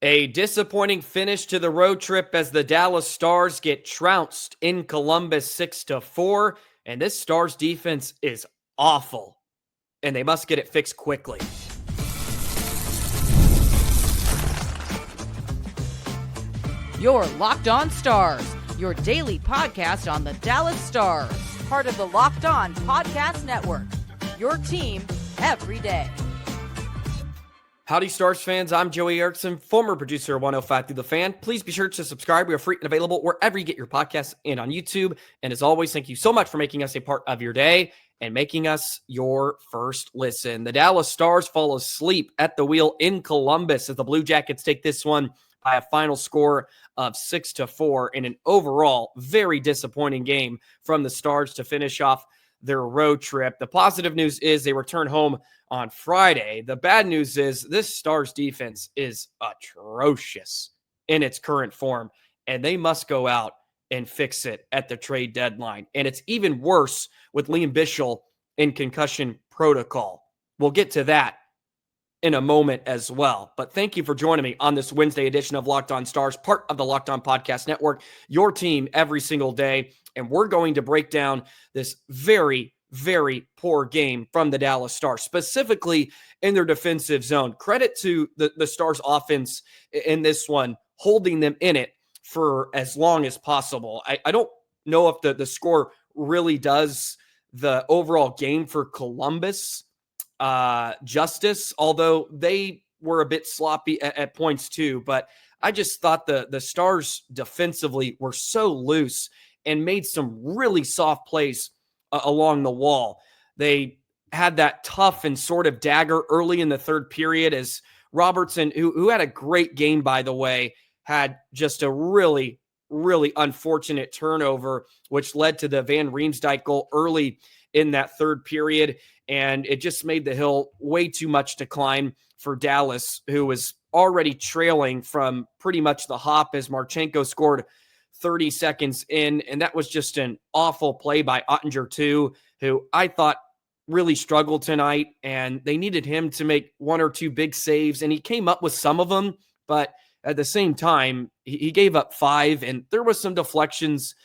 A disappointing finish to the road trip as the Dallas Stars get trounced in Columbus 6-4, and this Stars defense is awful, and they must get it fixed quickly. You're Locked On Stars, your daily podcast on the Dallas Stars, part of the Locked On Podcast Network, your team every day. Howdy, Stars fans. I'm Joey Erickson, former producer of 105 Through the Fan. Please be sure to subscribe. We are free and available wherever you get your podcasts and on YouTube. And as always, thank you so much for making us a part of your day and making us your first listen. The Dallas Stars fall asleep at the wheel in Columbus as the Blue Jackets take this one by a final score of 6-4 in an overall very disappointing game from the Stars to finish off their road trip. The positive news is they return home on Friday. The bad news is this Stars defense is atrocious in its current form, and they must go out and fix it at the trade deadline. And it's even worse with Lian Bichsel in concussion protocol. We'll get to that in a moment as well. But thank you for joining me on this Wednesday edition of Locked On Stars, part of the Locked On Podcast Network, your team every single day. And we're going to break down this very, very poor game from the Dallas Stars, specifically in their defensive zone. Credit to the Stars offense in this one, holding them in it for as long as possible. I don't know if the score really does the overall game for Columbus justice, although they were a bit sloppy at points too. But I just thought the Stars defensively were so loose and made some really soft plays along the wall. They had that tough and sort of dagger early in the third period as Robertson, who had a great game, by the way, had just a really, really unfortunate turnover, which led to the Van Riemsdyk goal early in that third period. And it just made the hill way too much to climb for Dallas, who was already trailing from pretty much the hop as Marchenko scored 30 seconds in. And that was just an awful play by Ottinger too, who I thought really struggled tonight. And they needed him to make one or two big saves. And he came up with some of them, but at the same time, he gave up 5 and there was some deflections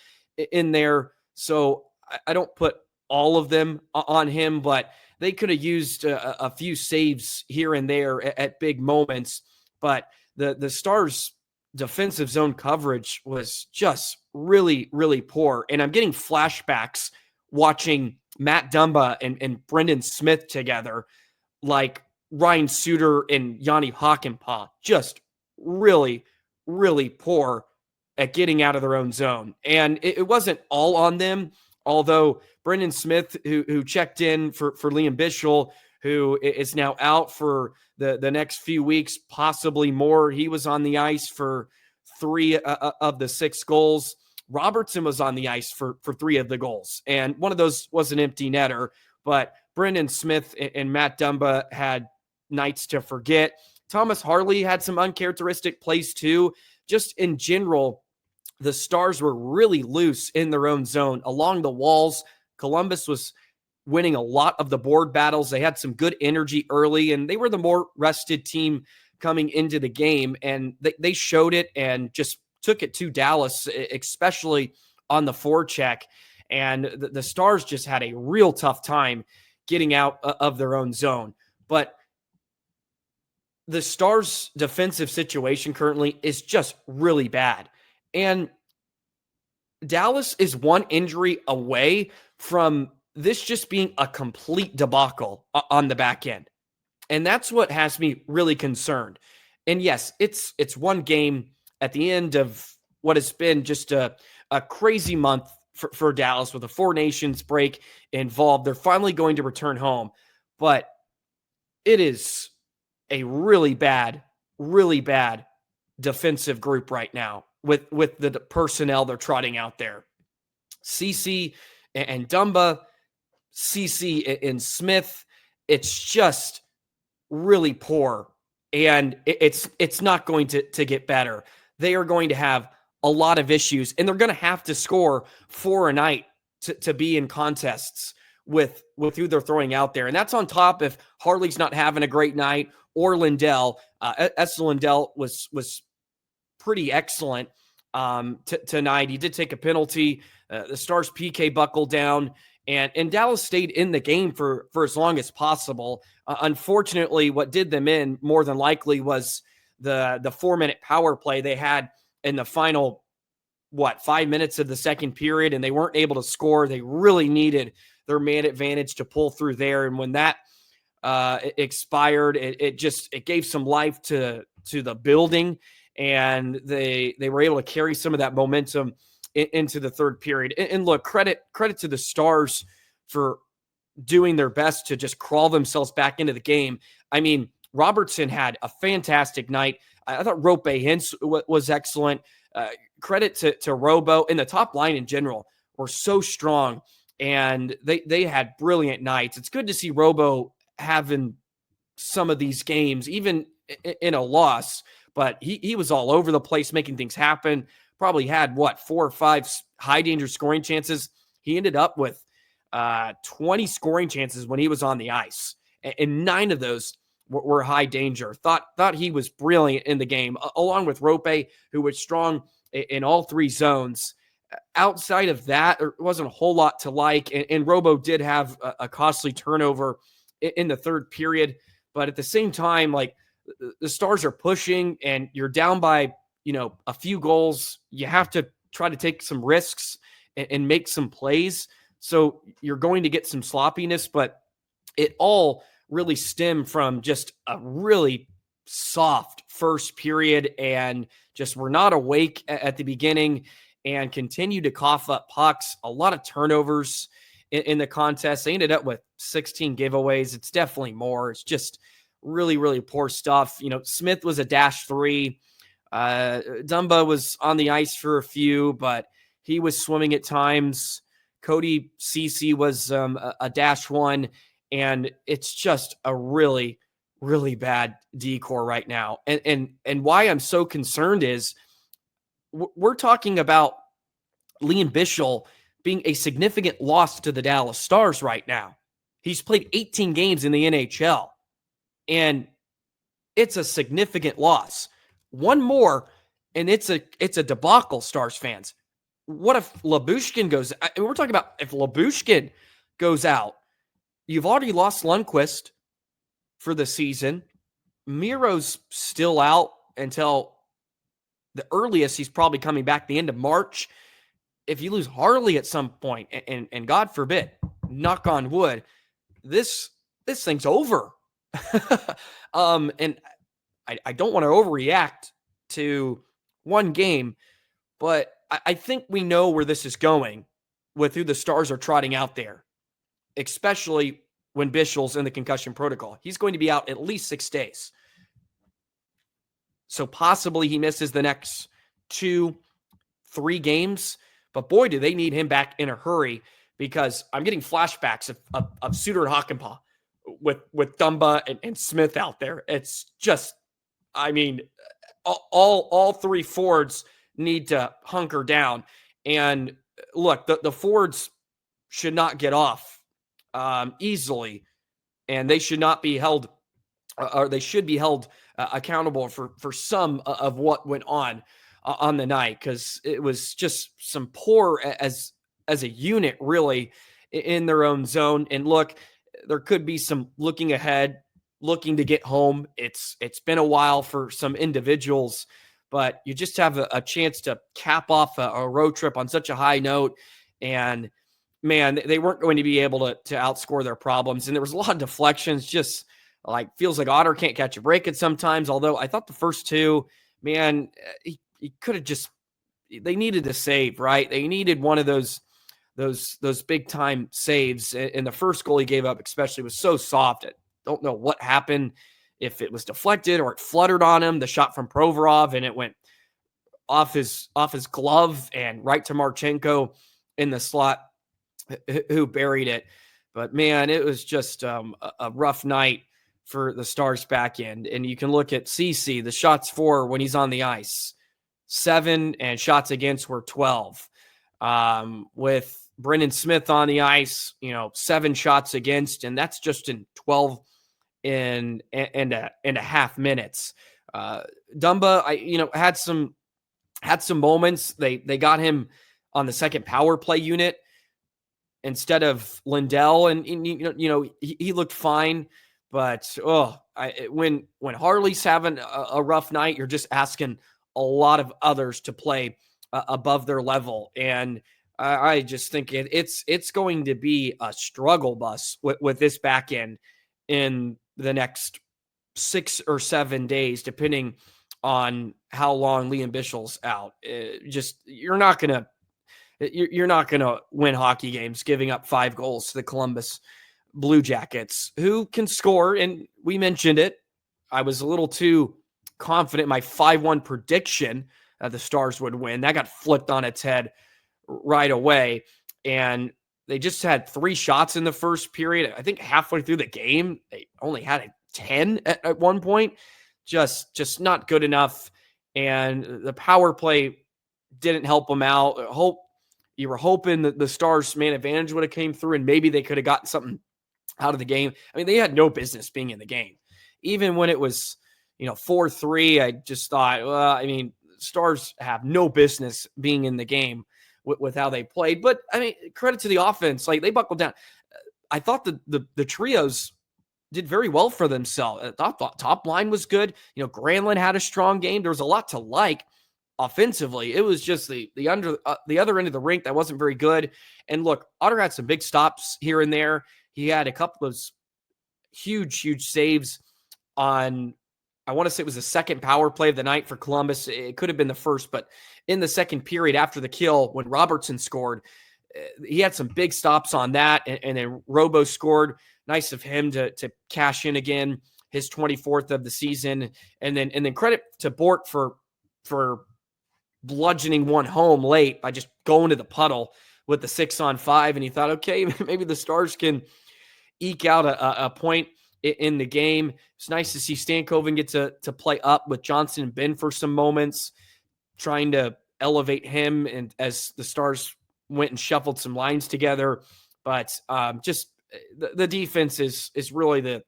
in there. So I don't put all of them on him, but they could have used a few saves here and there at big moments. But the Stars defensive zone coverage was just really, really poor. And I'm getting flashbacks watching Matt Dumba and Brendan Smith together, like Ryan Suter and Yanni Hakanpää, just really, really poor at getting out of their own zone. And it wasn't all on them, although Brendan Smith, who checked in for Lian Bichsel, who is now out for the next few weeks, possibly more. He was on the ice for 3 of the 6 goals. Robertson was on the ice for 3 of the goals. And one of those was an empty netter. But Brendan Smith and Matt Dumba had nights to forget. Thomas Harley had some uncharacteristic plays too. Just in general, the Stars were really loose in their own zone along the walls. Columbus was winning a lot of the board battles. They had some good energy early, and they were the more rested team coming into the game. And they showed it and just took it to Dallas, especially on the forecheck. And the Stars just had a real tough time getting out of their own zone. But the Stars' defensive situation currently is just really bad. And Dallas is one injury away from this just being a complete debacle on the back end. And that's what has me really concerned. And yes, it's one game at the end of what has been just a crazy month for Dallas with a 4 Nations break involved. They're finally going to return home. But it is a really bad defensive group right now with the personnel they're trotting out there. CC and Dumba, CC and Smith, it's just really poor. And it's not going to get better. They are going to have a lot of issues, and they're going to have to score 4 a night to be in contests with who they're throwing out there. And that's on top if Harley's not having a great night or Lindell. Esther Lindell was pretty excellent tonight. He did take a penalty. The Stars PK buckled down, and Dallas stayed in the game for as long as possible. Unfortunately, what did them in more than likely was the 4-minute power play they had in the final 5 minutes of the second period, and they weren't able to score. They really needed their man advantage to pull through there, and when that expired, it gave some life to the building, and they were able to carry some of that momentum into the third period. And look, credit to the Stars for doing their best to just crawl themselves back into the game. I mean, Robertson had a fantastic night. I thought Rope Hintz was excellent. Credit to Robo, and the top line in general were so strong, and they had brilliant nights. It's good to see Robo having some of these games, even in a loss, but he was all over the place making things happen. Probably had 4 or 5 high danger scoring chances. He ended up with 20 scoring chances when he was on the ice, and 9 of those were high danger. Thought he was brilliant in the game, along with Rope, who was strong in all 3 zones. Outside of that, there wasn't a whole lot to like, and Robo did have a costly turnover in the third period, but at the same time, like, the Stars are pushing and you're down by, a few goals. You have to try to take some risks and make some plays. So you're going to get some sloppiness, but it all really stemmed from just a really soft first period, and just were not awake at the beginning and continued to cough up pucks. A lot of turnovers in the contest. They ended up with 16 giveaways. It's definitely more. It's just really, really poor stuff. Smith was a -3. Dumba was on the ice for a few, but he was swimming at times. Cody Ceci was a -1, and it's just a really, really bad decor right now. And why I'm so concerned is we're talking about Lian Bichsel being a significant loss to the Dallas Stars right now. He's played 18 games in the NHL, and it's a significant loss. One more, and it's a debacle, Stars fans. What if Lyubushkin goes? We're talking about if Lyubushkin goes out. You've already lost Lundqvist for the season. Miro's still out until the earliest. He's probably coming back the end of March. If you lose Harley at some point, and God forbid, knock on wood, this thing's over. And I don't want to overreact to one game, but I think we know where this is going with who the Stars are trotting out there, especially when Bichel's in the concussion protocol. He's going to be out at least 6 days. So possibly he misses the next 2-3 games. But boy, do they need him back in a hurry, because I'm getting flashbacks of Suter and Hakanpää with Dumba and Smith out there. It's just, I mean, all 3 forwards need to hunker down. And look, the forwards should not get off easily, and they should not be held, or they should be held accountable for some of what went on the night, because it was just some poor as a unit, really, in their own zone. And look, there could be some looking ahead, looking to get home. It's been a while for some individuals, but you just have a chance to cap off a road trip on such a high note. And man, they weren't going to be able to outscore their problems. And there was a lot of deflections, just like feels like Otter can't catch a break at sometimes. Although I thought the first 2, man, he could have just, they needed a save, right? They needed one of those big time saves. And the first goal he gave up especially was so soft. I don't know what happened, if it was deflected or it fluttered on him, the shot from Provorov, and it went off his glove and right to Marchenko in the slot, who buried it. But man, it was just a rough night for the Stars back end. And you can look at Ceci, the shots for when he's on the ice, 7, and shots against were 12. With Brennan Smith on the ice, 7 shots against, and that's just in 12 and a half minutes. Dumba, had some moments. They got him on the second power play unit instead of Lindell, and he looked fine. But when Harley's having a rough night, you're just asking a lot of others to play above their level, and I just think it's going to be a struggle bus with this back end in the next 6 or 7 days, depending on how long Lian Bichsel's out. You're not gonna win hockey games giving up 5 goals to the Columbus Blue Jackets, who can score. And we mentioned it. I was a little too confident in my 5-1 prediction that the Stars would win. That got flipped on its head right away. And they just had 3 shots in the first period. I think halfway through the game, they only had a 10 at one point. Just not good enough. And the power play didn't help them out. You were hoping that the Stars' man advantage would have came through, and maybe they could have gotten something out of the game. I mean, they had no business being in the game. Even when it was, 4-3, I just thought, Stars have no business being in the game with how they played. But, credit to the offense. Like, they buckled down. I thought the trios did very well for themselves. I thought top line was good. Granlund had a strong game. There was a lot to like offensively. It was just the other end of the rink that wasn't very good. And look, Otter had some big stops here and there. He had a couple of huge saves on, I want to say it was the second power play of the night for Columbus. It could have been the first, but in the second period after the kill, when Robertson scored, he had some big stops on that. And then Robo scored. Nice of him to cash in again, his 24th of the season. And then credit to Bort for bludgeoning one home late by just going to the puddle with the 6-on-5. And he thought, okay, maybe the Stars can eke out a point in the game. It's nice to see Stankoven get to play up with Johnson and Ben for some moments, trying to elevate him, and as the Stars went and shuffled some lines together. But just the defense is really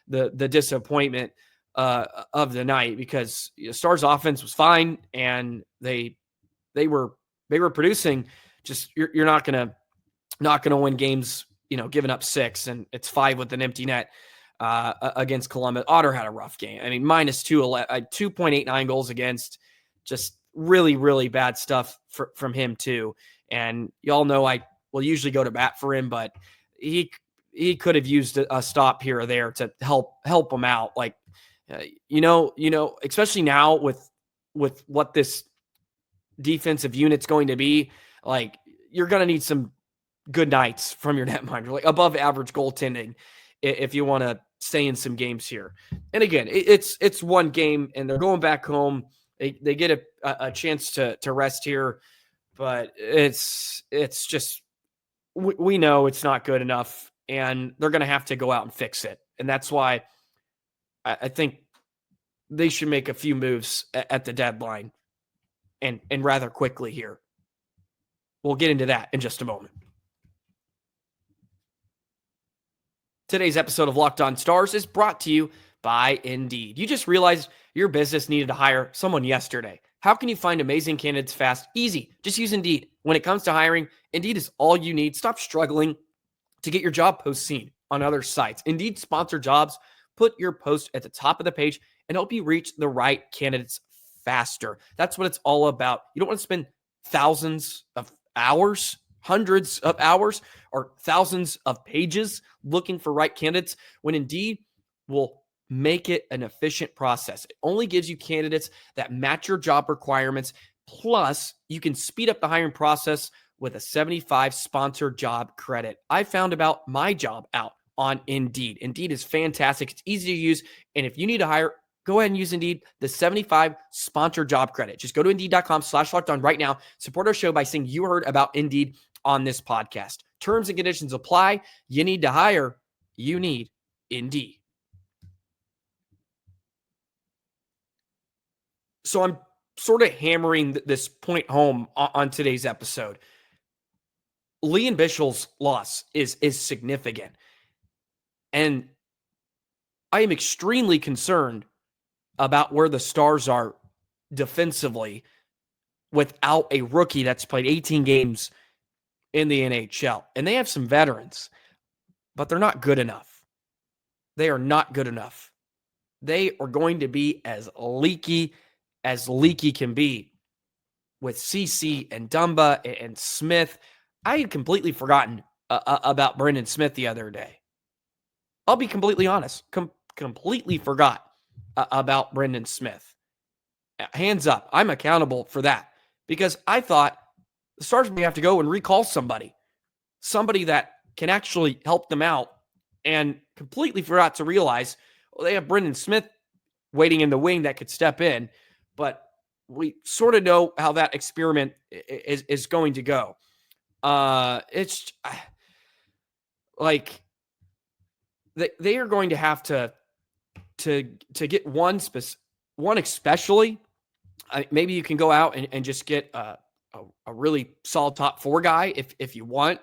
the disappointment of the night, because Stars offense was fine and they were producing. Just you're not gonna win games, giving up 6, and it's 5 with an empty net against Columbus. Otter had a rough game. Minus 2.89 goals against. Just really, really bad stuff from him too. And y'all know I will usually go to bat for him, but he could have used a stop here or there to help him out. Like, especially now with what this defensive unit's going to be, like, you're going to need some good nights from your netminder, like above average goaltending, if you want to stay in some games here. And again, it's one game and they're going back home. They get a chance to rest here, but it's just, we know it's not good enough, and they're going to have to go out and fix it. And that's why I think they should make a few moves at the deadline and rather quickly here. We'll get into that in just a moment. Today's episode of Locked On Stars is brought to you by Indeed. You just realized your business needed to hire someone yesterday. How can you find amazing candidates fast? Easy. Just use Indeed. When it comes to hiring, Indeed is all you need. Stop struggling to get your job post seen on other sites. Indeed sponsored jobs put your post at the top of the page and help you reach the right candidates faster. That's what it's all about. You don't want to spend thousands of hours, hundreds of hours, or thousands of pages looking for right candidates when Indeed will make it an efficient process. It only gives you candidates that match your job requirements. Plus, you can speed up the hiring process with a $75 sponsored job credit. I found about my job out on Indeed. Indeed is fantastic. It's easy to use. And if you need to hire, go ahead and use Indeed, the $75 sponsored job credit. Just go to Indeed.com/lockedon right now. Support our show by saying you heard about Indeed on this podcast. Terms and conditions apply. You need to hire. You need Indeed. So I'm sort of hammering this point home on today's episode. Lian Bichsel's loss is significant. And I am extremely concerned about where the Stars are defensively without a rookie that's played 18 games in the NHL. And they have some veterans, but they're not good enough. They are not good enough. They are going to be as leaky can be with CC and Dumba and Smith. I had completely forgotten about Brendan Smith the other day. I'll be completely honest. Completely forgot about Brendan Smith. Hands up. I'm accountable for that because I thought the Stars may have to go and recall somebody that can actually help them out, and completely forgot to realize they have Brendan Smith waiting in the wing that could step in, but we sort of know how that experiment is going to go. It's like they are going to have to get one especially. Maybe you can go out and just get a really solid top four guy if you want,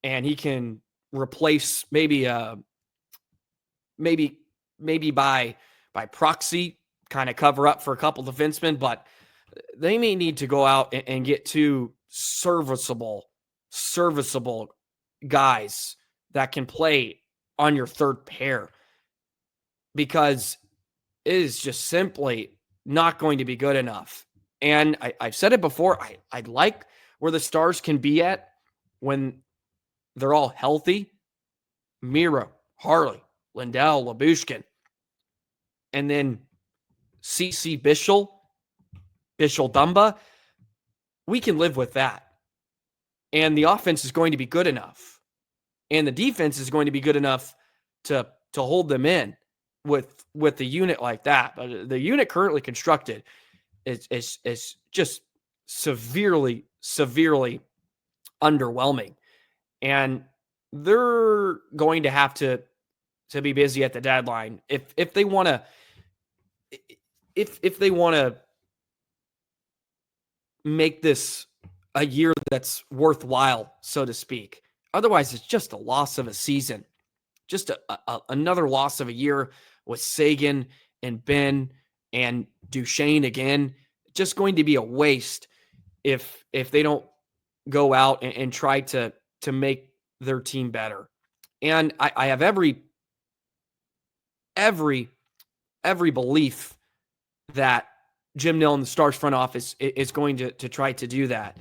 and he can replace maybe by proxy, kind of cover up for a couple defensemen, but they may need to go out and get two serviceable guys that can play on your third pair, because it is just simply not going to be good enough. And I've said it before, I like where the Stars can be at when they're all healthy. Miro, Harley, Lindell, Labushkin, and then CC Bichsel, Dumba. We can live with that. And the offense is going to be good enough. And the defense is going to be good enough to hold them in with the unit like that. But the unit currently constructed is just severely underwhelming. And they're going to have to be busy at the deadline if they want to make this a year that's worthwhile, so to speak. Otherwise, it's just a loss of a season, just another loss of a year with Sagan and Ben and Duchesne again. Just going to be a waste if they don't go out and try to make their team better. And I have every belief that Jim Nill and the Stars front office is going to try to do that.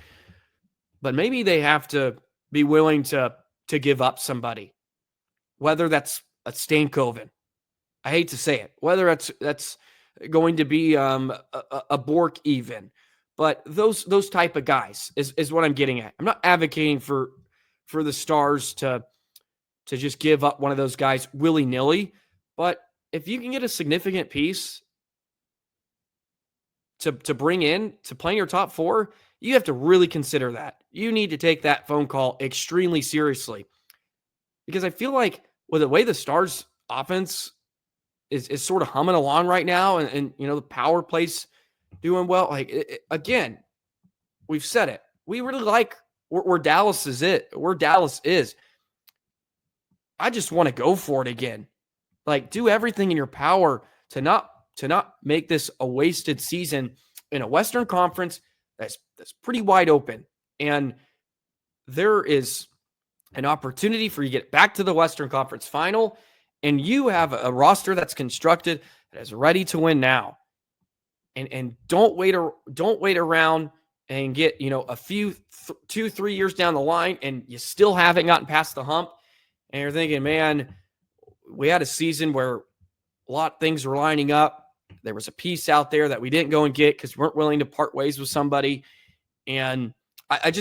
But maybe they have to be willing to give up somebody, whether that's a Stankoven. I hate to say it, whether that's going to be a Bork even. But those type of guys is what I'm getting at. I'm not advocating for the Stars to just give up one of those guys willy-nilly, but if you can get a significant piece to bring in to play your top four, you have to really consider that. You need to take that phone call extremely seriously, because I feel like with the way the Stars offense is sort of humming along right now, and the power play's doing well. Like again, we've said it. We really like where Dallas is. Where Dallas is. I just want to go for it again. Like, do everything in your power to not make this a wasted season in a Western Conference that's pretty wide open. And there is an opportunity for you to get back to the Western Conference final, and you have a roster that's constructed that is ready to win now. And don't wait around and get, a few 2-3 years down the line and you still haven't gotten past the hump. And you're thinking, man, we had a season where a lot of things were lining up. There was a piece out there that we didn't go and get because we weren't willing to part ways with somebody. And I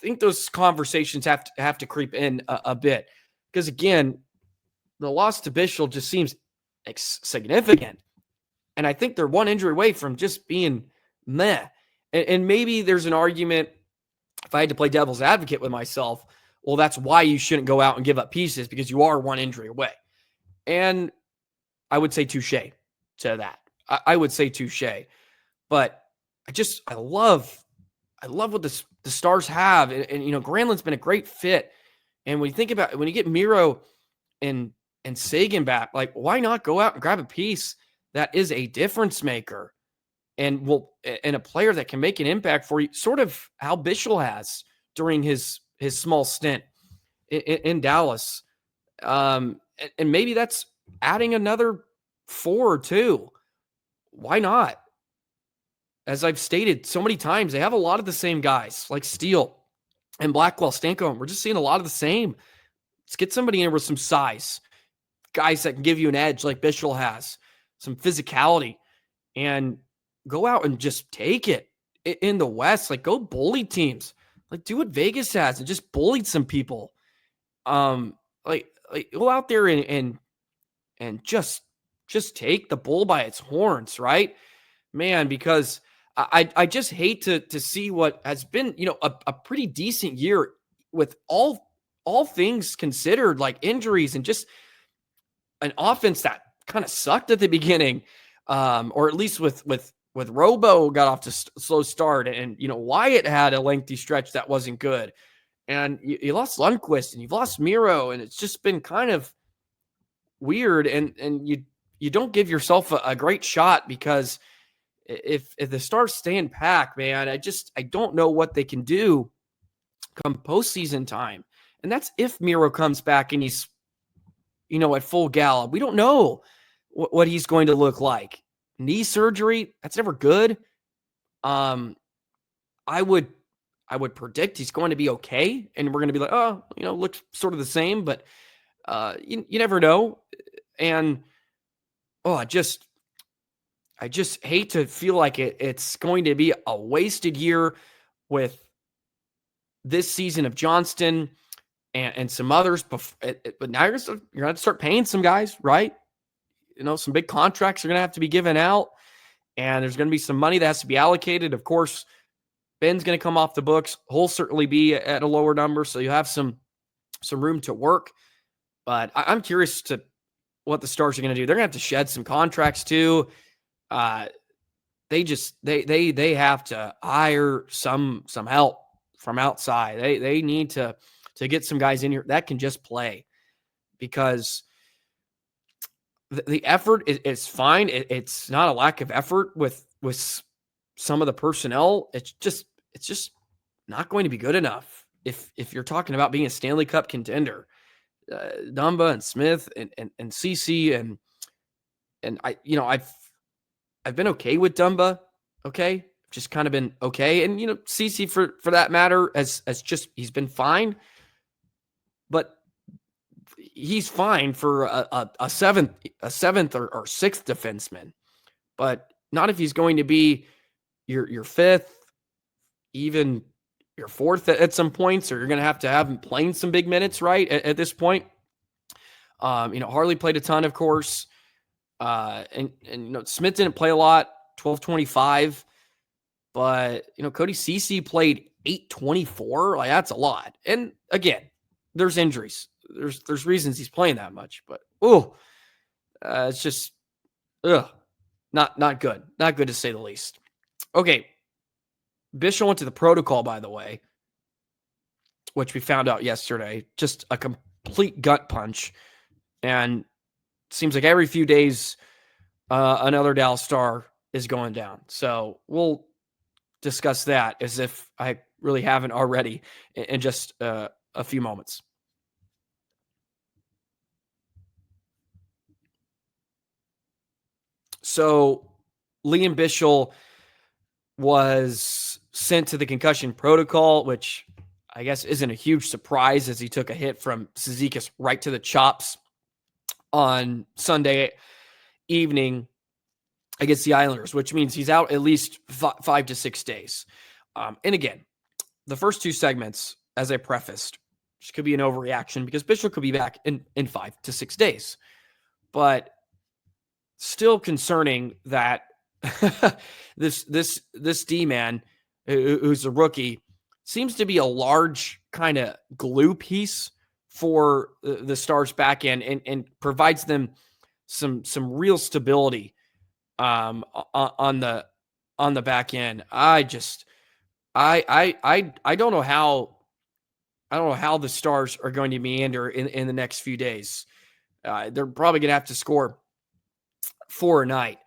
think those conversations have to creep in a bit, because again, the loss to Bichsel just seems significant. And I think they're one injury away from just being meh. And maybe there's an argument, if I had to play devil's advocate with myself, well, that's why you shouldn't go out and give up pieces, because you are one injury away. And I would say touche to that. I would say touche. But I love what the Stars have. And Granlund's been a great fit. And when you think about it, when you get Miro and Sagan back, like, why not go out and grab a piece that is a difference maker and a player that can make an impact for you, sort of how Bichsel has during his small stint in Dallas. And maybe that's adding another forward too. Why not? As I've stated so many times, they have a lot of the same guys like Steele and Blackwell, Stanko. We're just seeing a lot of the same. Let's get somebody in with some size, guys that can give you an edge like Bichsel has, some physicality, and go out and just take it in the West. Like, go bully teams. Like, do what Vegas has and just bully some people. Like go out there and just take the bull by its horns, right? Man, because I just hate to see what has been, a pretty decent year with all things considered, like injuries and just an offense that kind of sucked at the beginning, or at least with Robo got off to slow start, and Wyatt had a lengthy stretch that wasn't good, and you lost Lundqvist and you've lost Miro, and it's just been kind of weird, and you don't give yourself a great shot, because if the Stars stay in pack, man, I don't know what they can do come postseason time. And that's if Miro comes back and he's, at full gallop. We don't know what he's going to look like. Knee surgery, that's never good. I would predict he's going to be okay, and we're going to be like, oh, looks sort of the same, but you never know. And I just hate to feel like it's going to be a wasted year with this season of Johnston and some others. But now you're going to have to start paying some guys, right? Some big contracts are going to have to be given out, and there's going to be some money that has to be allocated. Of course, Ben's going to come off the books. He'll certainly be at a lower number, so you have some room to work. But I'm curious to what the Stars are going to do. They're going to have to shed some contracts too. They have to hire some help from outside. They need to get some guys in here that can just play, because the effort is fine. It's not a lack of effort with some of the personnel. It's just not going to be good enough if you're talking about being a Stanley Cup contender. Dumba and Smith and CC and I've been okay with Dumba. Okay. Just kind of been okay. And, CC for that matter, as just, he's been fine, but he's fine for a seventh or sixth defenseman, but not if he's going to be your fifth, even your fourth at some points, or you're going to have him playing some big minutes, right? At this point, Harley played a ton, of course. And Smith didn't play a lot, 12-25, but Cody Ceci played 8-24. Like, that's a lot. And again, there's injuries. There's reasons he's playing that much, but it's just not good. Not good, to say the least. Okay. Bichsel went to the protocol, by the way, which we found out yesterday. Just a complete gut punch. And seems like every few days, another Dallas Star is going down. So we'll discuss that as if I really haven't already in just a few moments. So Lian Bichsel was sent to the concussion protocol, which I guess isn't a huge surprise, as he took a hit from Cizikas right to the chops on Sunday evening against the Islanders, which means he's out at least 5 to 6 days. And again, the first two segments, as I prefaced, which could be an overreaction, because Bichsel could be back in 5 to 6 days. But still concerning that this D-man, who's a rookie, seems to be a large kind of glue piece for the Stars back end, and provides them some real stability on the back end. I don't know how the Stars are going to meander in the next few days. They're probably going to have to score 4 a night.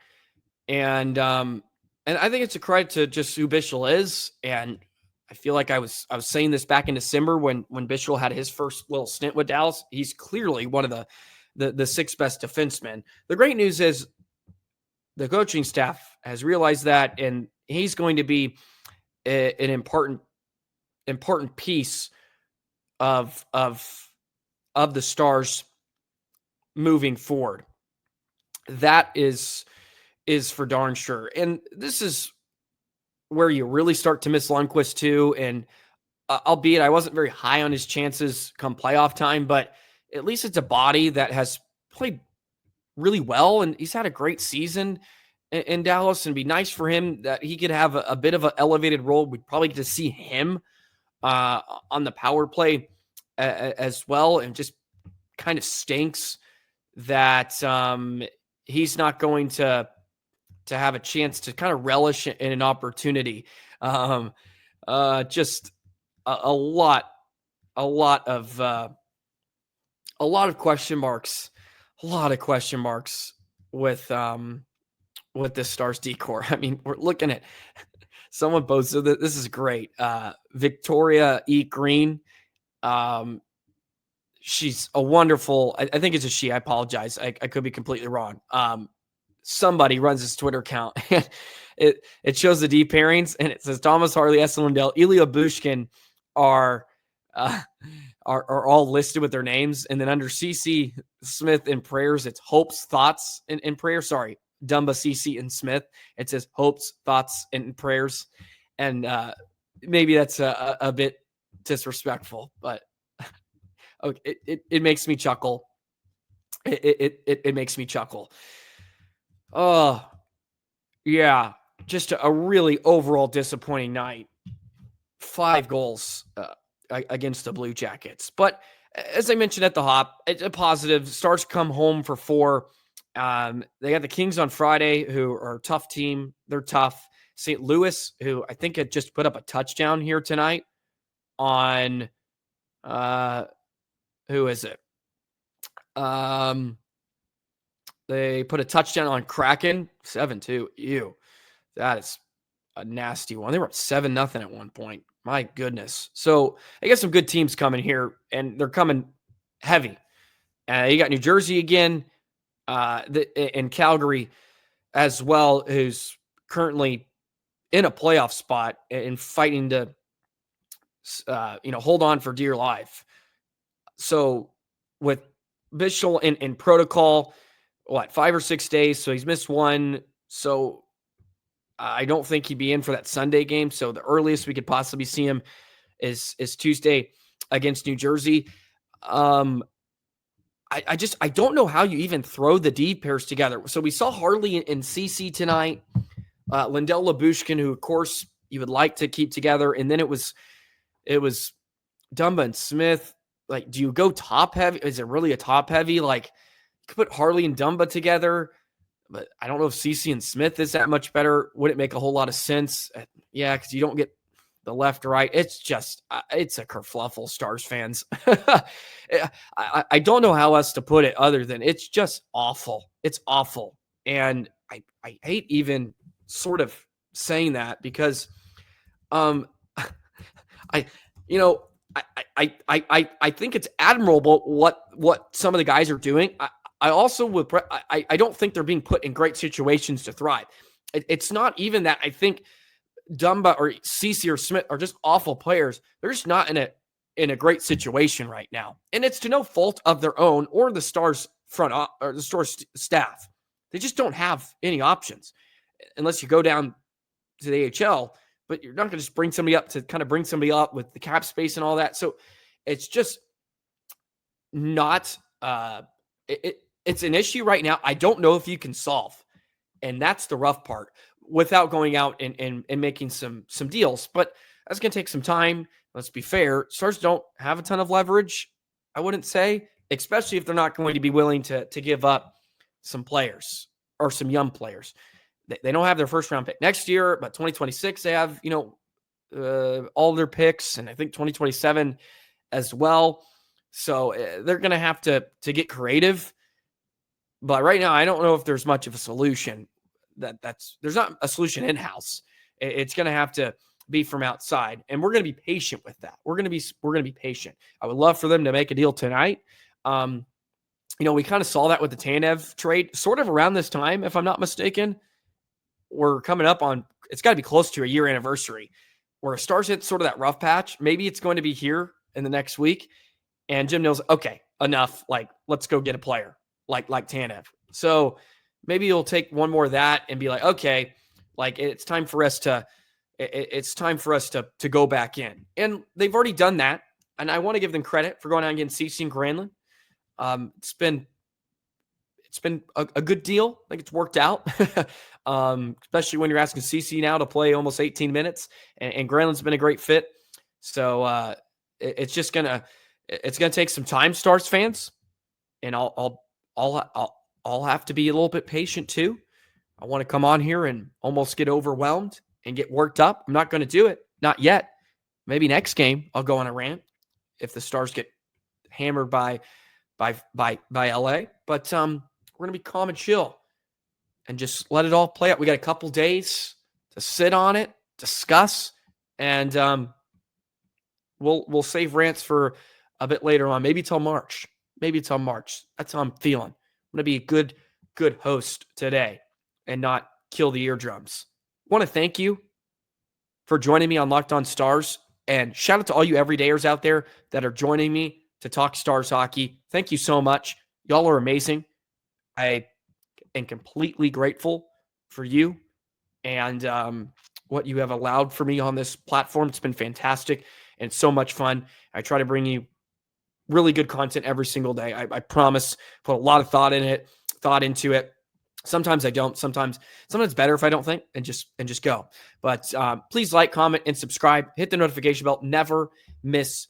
And I think it's a credit to just who Bichsel is. And I feel like I was saying this back in December when Bichsel had his first little stint with Dallas. He's clearly one of the 6 best defensemen. The great news is the coaching staff has realized that, and he's going to be an important piece of the Stars moving forward. That is for darn sure. And this is where you really start to miss Lundqvist too. And albeit I wasn't very high on his chances come playoff time, but at least it's a body that has played really well, and he's had a great season in Dallas, and be nice for him that he could have a bit of an elevated role. We'd probably get to see him on the power play as well, and just kind of stinks that he's not going to have a chance to kind of relish in an opportunity. Just a lot of question marks, with this Stars decor. I mean, we're looking at someone posted that this is great. Victoria E. Green. She's a wonderful, I think it's a she. I apologize. I could be completely wrong. Somebody runs his Twitter account. It shows the D pairings, and it says Thomas Harley, Essen Lindell, Ilya Bushkin are all listed with their names. And then under CC Smith and prayers, it's hopes, thoughts, and prayers. Sorry. Dumba, CC, and Smith. It says hopes, thoughts, and prayers. And maybe that's a bit disrespectful, but okay, it makes me chuckle. It makes me chuckle. Oh, yeah. Just a really overall disappointing night. 5 goals against the Blue Jackets. But as I mentioned at the hop, it's a positive. Stars come home for 4. They got the Kings on Friday, who are a tough team. They're tough. St. Louis, who I think had just put up a touchdown here tonight on, who is it? They put a touchdown on Kraken, 7-2. Ew, that is a nasty one. They were up 7-0 at one point. My goodness. So I guess some good teams coming here, and they're coming heavy. You got New Jersey again. In Calgary as well, who's currently in a playoff spot and fighting to, hold on for dear life. So with Bichsel in protocol, 5 or 6 days. So he's missed 1. So I don't think he'd be in for that Sunday game. So the earliest we could possibly see him is Tuesday against New Jersey. I don't know how you even throw the D pairs together. So we saw Harley and CC tonight, Lindell Labushkin, who of course you would like to keep together. And then it was Dumba and Smith. Like, do you go top heavy? Is it really a top heavy? Like, you could put Harley and Dumba together, but I don't know if CC and Smith is that much better. Would it make a whole lot of sense? Yeah, because you don't get the left, right. It's just, it's a kerfluffle, Stars fans. I don't know how else to put it other than it's just awful. It's awful. And I hate even sort of saying that because I think it's admirable what some of the guys are doing. I also would, I don't think they're being put in great situations to thrive. It's not even that I think Dumba or CC or Smith are just awful players. They're just not in a great situation right now. And it's to no fault of their own or the Stars or the Stars staff. They just don't have any options unless you go down to the AHL, but you're not going to just bring somebody up to kind of bring somebody up with the cap space and all that. So it's just not, it's an issue right now. I don't know if you can solve. And that's the rough part without going out and making some deals. But that's going to take some time. Let's be fair. Stars don't have a ton of leverage, I wouldn't say, especially if they're not going to be willing to give up some players or some young players. They don't have their first round pick next year, but 2026, they have, all their picks, and I think 2027 as well. So they're going to have to get creative. But right now, I don't know if there's much of a solution. There's not a solution in-house. It's going to have to be from outside, and we're going to be patient with that. We're going to be patient. I would love for them to make a deal tonight. We kind of saw that with the Tanev trade, sort of around this time, if I'm not mistaken. We're coming up on, it's got to be close to a year anniversary where Stars hit sort of that rough patch. Maybe it's going to be here in the next week. And Jim Nill's, okay, enough. Like, let's go get a player like Tanev. So maybe you'll take one more of that and be like, okay, like it's time for us to go back in. And they've already done that. And I want to give them credit for going out and getting CeCe and Granlund. It's been a good deal. I think it's worked out, especially when you're asking CeCe now to play almost 18 minutes, and Granlund's been a great fit. So it's gonna take some time, Stars fans, and I'll have to be a little bit patient too. I want to come on here and almost get overwhelmed and get worked up. I'm not going to do it, not yet. Maybe next game I'll go on a rant if the Stars get hammered by LA. But we're going to be calm and chill and just let it all play out. We got a couple days to sit on it, discuss, and we'll save rants for a bit later on, maybe till March. That's how I'm feeling. I'm going to be a good host today and not kill the eardrums. I want to thank you for joining me on Locked On Stars, and shout out to all you everydayers out there that are joining me to talk Stars hockey. Thank you so much. Y'all are amazing. I am completely grateful for you and what you have allowed for me on this platform. It's been fantastic and so much fun. I try to bring you really good content every single day. I promise. Put a lot of thought into it. Sometimes I don't. Sometimes it's better if I don't think and just go. But please like, comment, and subscribe. Hit the notification bell. Never miss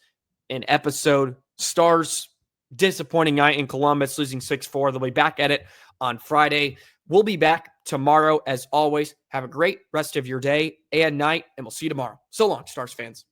an episode. Stars, disappointing night in Columbus, losing 6-4. They'll be back at it on Friday. We'll be back tomorrow as always. Have a great rest of your day and night, and we'll see you tomorrow. So long, Stars fans.